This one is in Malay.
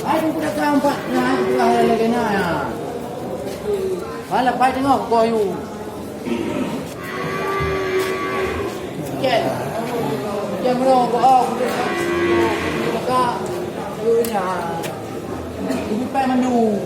Aku dah tampak nak aku lagi nak ya. Malah pai tengok kau you. Sikit. Dia merong kau aku. Dekat. You nya. Ibu pai mandu.